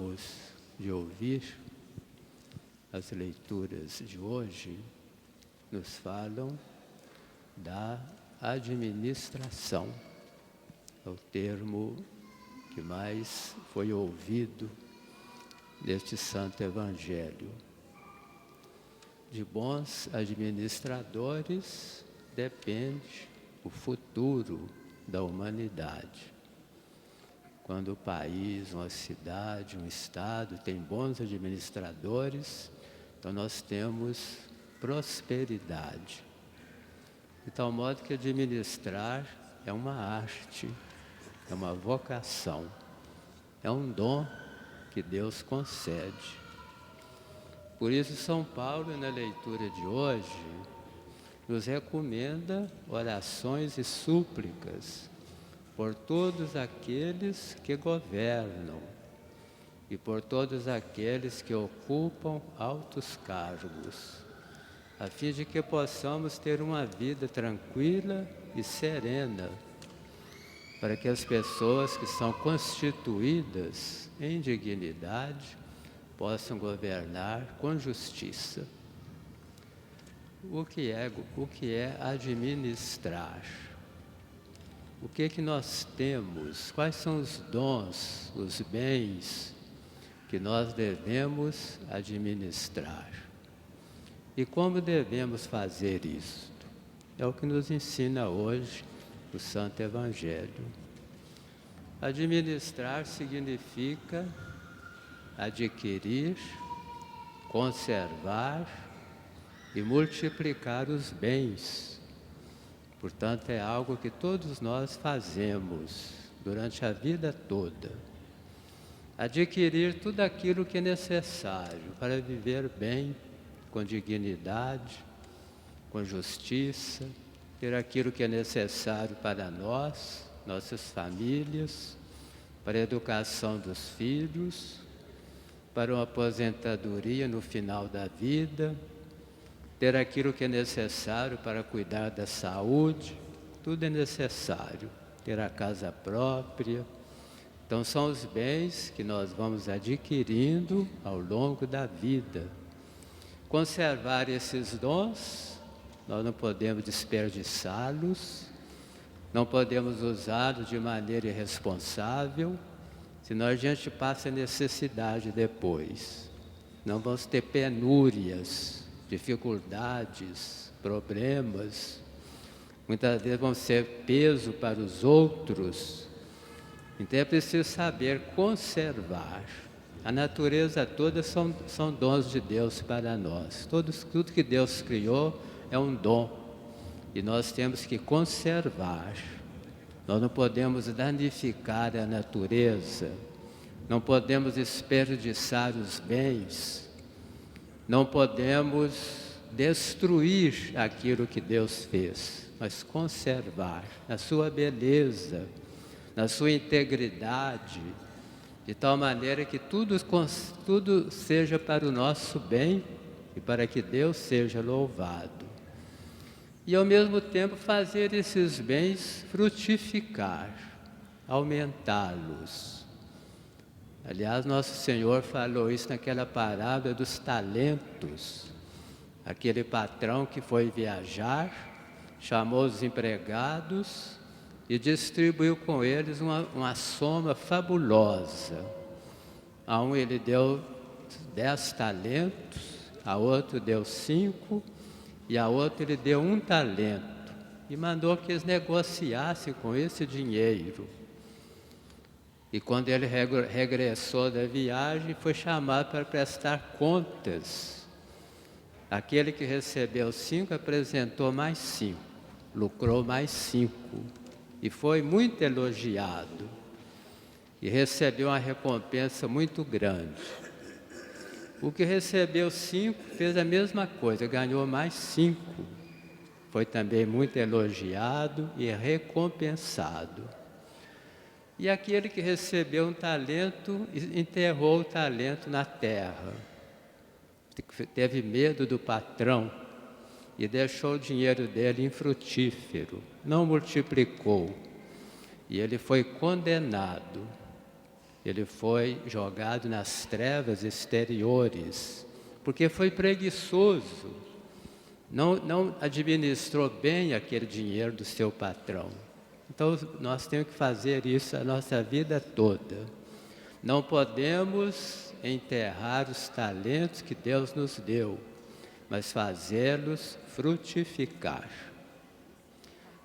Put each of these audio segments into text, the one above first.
acabamos de ouvir, as leituras de hoje nos falam da administração. É o termo que mais foi ouvido neste Santo Evangelho. De bons administradores depende o futuro da humanidade. Quando o país, uma cidade, um estado tem bons administradores, então nós temos prosperidade. De tal modo que administrar é uma arte, é uma vocação, é um dom que Deus concede. Por isso, São Paulo, na leitura de hoje, nos recomenda orações e súplicas por todos aqueles que governam e por todos aqueles que ocupam altos cargos, a fim de que possamos ter uma vida tranquila e serena, para que as pessoas que são constituídas em dignidade possam governar com justiça. O que é administrar? O que nós temos? Quais são os dons, os bens que nós devemos administrar? E como devemos fazer isso? É o que nos ensina hoje o Santo Evangelho. Administrar significa adquirir, conservar e multiplicar os bens. Portanto, é algo que todos nós fazemos durante a vida toda. Adquirir tudo aquilo que é necessário para viver bem, com dignidade, com justiça, ter aquilo que é necessário para nós, nossas famílias, para a educação dos filhos, para uma aposentadoria no final da vida, ter aquilo que é necessário para cuidar da saúde, tudo é necessário, ter a casa própria. Então são os bens que nós vamos adquirindo ao longo da vida. Conservar esses dons, nós não podemos desperdiçá-los, não podemos usá-los de maneira irresponsável, senão a gente passa necessidade depois. Não vamos ter penúrias, dificuldades, problemas. Muitas vezes vão ser peso para os outros. Então é preciso saber conservar. A natureza toda são dons de Deus para nós. Tudo que Deus criou é um dom. E nós temos que conservar. Nós não podemos danificar a natureza. Não podemos desperdiçar os bens. Não podemos destruir aquilo que Deus fez, mas conservar na sua beleza, na sua integridade, de tal maneira que tudo seja para o nosso bem e para que Deus seja louvado. E ao mesmo tempo fazer esses bens frutificar, aumentá-los. Aliás, Nosso Senhor falou isso naquela parábola dos talentos. Aquele patrão que foi viajar, chamou os empregados e distribuiu com eles uma soma fabulosa. A um ele deu 10 talentos, a outro deu 5 e a outro ele deu 1 talento. E mandou que eles negociassem com esse dinheiro. E quando ele regressou da viagem, foi chamado para prestar contas. Aquele que recebeu 5 apresentou mais 5, lucrou mais 5 e foi muito elogiado e recebeu uma recompensa muito grande. O que recebeu 5 fez a mesma coisa, ganhou mais 5. Foi também muito elogiado e recompensado. E aquele que recebeu 1 talento, enterrou o talento na terra. Teve medo do patrão e deixou o dinheiro dele infrutífero, não multiplicou. E ele foi condenado. Ele foi jogado nas trevas exteriores, porque foi preguiçoso, não administrou bem aquele dinheiro do seu patrão. Então, nós temos que fazer isso a nossa vida toda. Não podemos enterrar os talentos que Deus nos deu, mas fazê-los frutificar.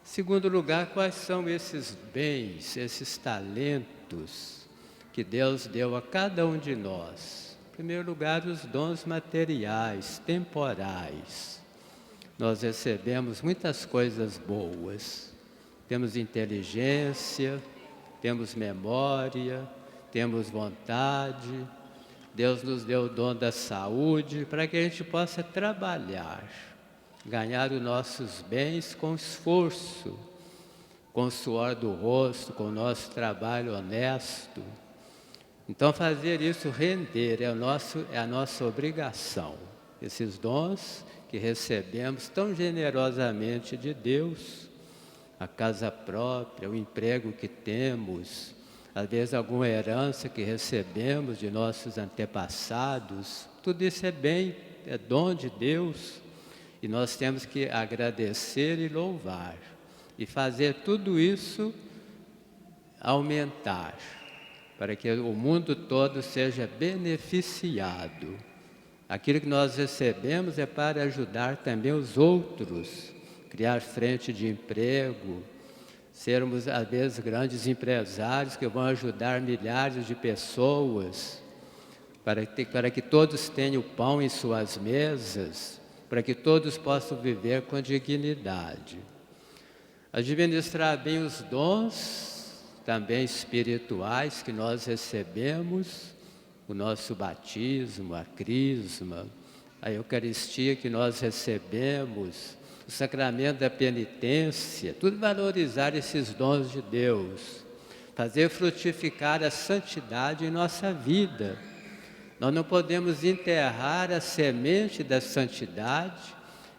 Segundo lugar, quais são esses bens, esses talentos que Deus deu a cada um de nós? Em primeiro lugar, os dons materiais, temporais. Nós recebemos muitas coisas boas. Temos inteligência, temos memória, temos vontade. Deus nos deu o dom da saúde para que a gente possa trabalhar, ganhar os nossos bens com esforço, com o suor do rosto, com o nosso trabalho honesto. Então, fazer isso render é a nossa obrigação. Esses dons que recebemos tão generosamente de Deus, a casa própria, o emprego que temos, às vezes alguma herança que recebemos de nossos antepassados, tudo isso é bem, é dom de Deus, e nós temos que agradecer e louvar, e fazer tudo isso aumentar, para que o mundo todo seja beneficiado. Aquilo que nós recebemos é para ajudar também os outros, criar frente de emprego, sermos, às vezes, grandes empresários que vão ajudar milhares de pessoas, para que todos tenham pão em suas mesas, para que todos possam viver com dignidade. Administrar bem os dons, também espirituais, que nós recebemos, o nosso batismo, a crisma, a Eucaristia que nós recebemos, o sacramento da penitência, tudo valorizar esses dons de Deus, fazer frutificar a santidade em nossa vida. Nós não podemos enterrar a semente da santidade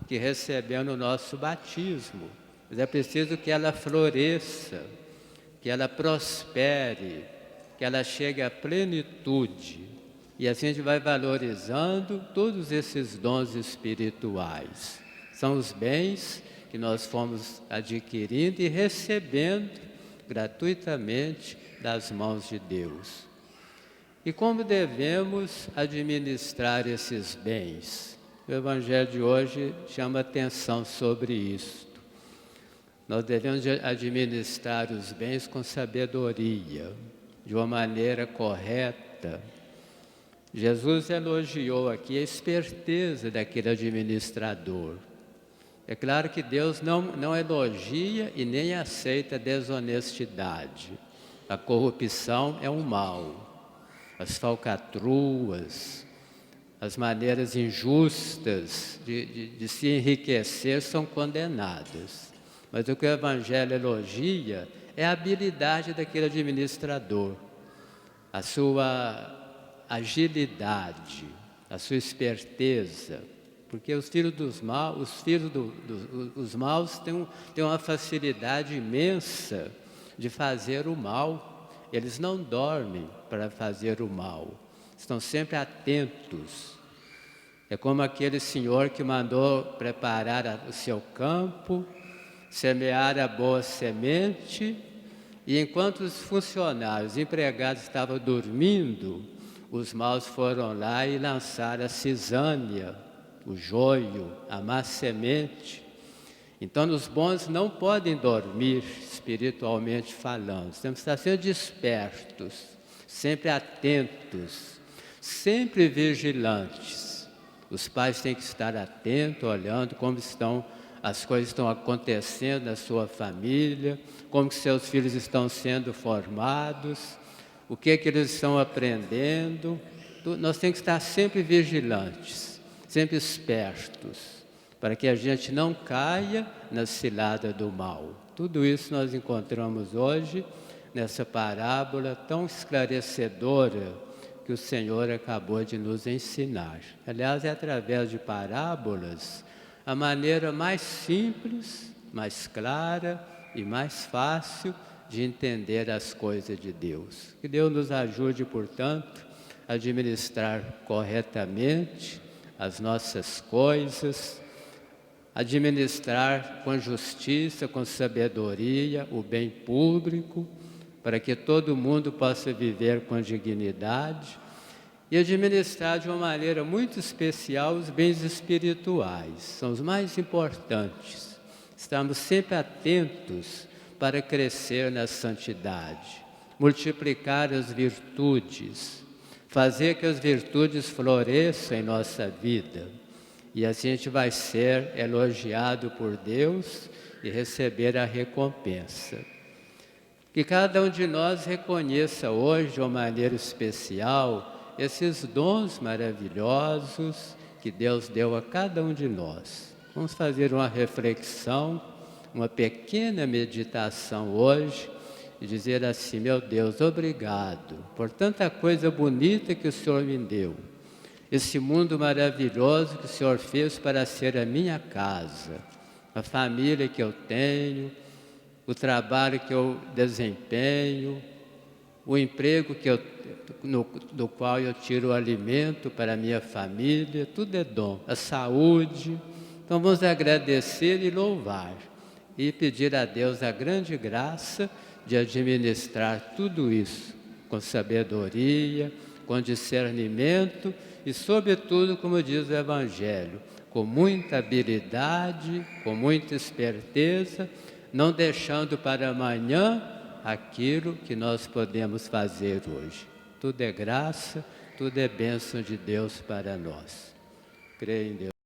que recebemos no nosso batismo, mas é preciso que ela floresça, que ela prospere, que ela chegue à plenitude. E assim a gente vai valorizando todos esses dons espirituais. São os bens que nós fomos adquirindo e recebendo gratuitamente das mãos de Deus. E como devemos administrar esses bens? O Evangelho de hoje chama atenção sobre isto. Nós devemos administrar os bens com sabedoria, de uma maneira correta. Jesus elogiou aqui a esperteza daquele administrador. É claro que Deus não elogia e nem aceita a desonestidade. A corrupção é um mal. As falcatruas, as maneiras injustas de se enriquecer são condenadas. Mas o que o Evangelho elogia é a habilidade daquele administrador, a sua agilidade, a sua esperteza. Porque os filhos dos maus têm uma facilidade imensa de fazer o mal. Eles não dormem para fazer o mal, estão sempre atentos. É como aquele senhor que mandou preparar o seu campo, semear a boa semente, e enquanto os funcionários, os empregados estavam dormindo, os maus foram lá e lançaram a cisânia, o joio, a má semente. Então, os bons não podem dormir, espiritualmente falando. Temos que estar sempre despertos, sempre atentos, sempre vigilantes. Os pais têm que estar atentos, olhando como as coisas estão acontecendo na sua família, como que seus filhos estão sendo formados, o que eles estão aprendendo. Nós temos que estar sempre vigilantes, sempre espertos, para que a gente não caia na cilada do mal. Tudo isso nós encontramos hoje nessa parábola tão esclarecedora que o Senhor acabou de nos ensinar. Aliás, é através de parábolas a maneira mais simples, mais clara e mais fácil de entender as coisas de Deus. Que Deus nos ajude, portanto, a administrar corretamente as nossas coisas, administrar com justiça, com sabedoria, o bem público, para que todo mundo possa viver com dignidade, e administrar de uma maneira muito especial os bens espirituais, são os mais importantes. Estamos sempre atentos para crescer na santidade, multiplicar as virtudes, fazer que as virtudes floresçam em nossa vida. E assim a gente vai ser elogiado por Deus e receber a recompensa. Que cada um de nós reconheça hoje, de uma maneira especial, esses dons maravilhosos que Deus deu a cada um de nós. Vamos fazer uma reflexão, uma pequena meditação hoje e dizer assim: meu Deus, obrigado por tanta coisa bonita que o Senhor me deu. Esse mundo maravilhoso que o Senhor fez para ser a minha casa, a família que eu tenho, o trabalho que eu desempenho, o emprego do qual eu tiro o alimento para a minha família, tudo é dom, a saúde. Então vamos agradecer e louvar e pedir a Deus a grande graça de administrar tudo isso com sabedoria, com discernimento e, sobretudo, como diz o Evangelho, com muita habilidade, com muita esperteza, não deixando para amanhã aquilo que nós podemos fazer hoje. Tudo é graça, tudo é bênção de Deus para nós. Creio em Deus.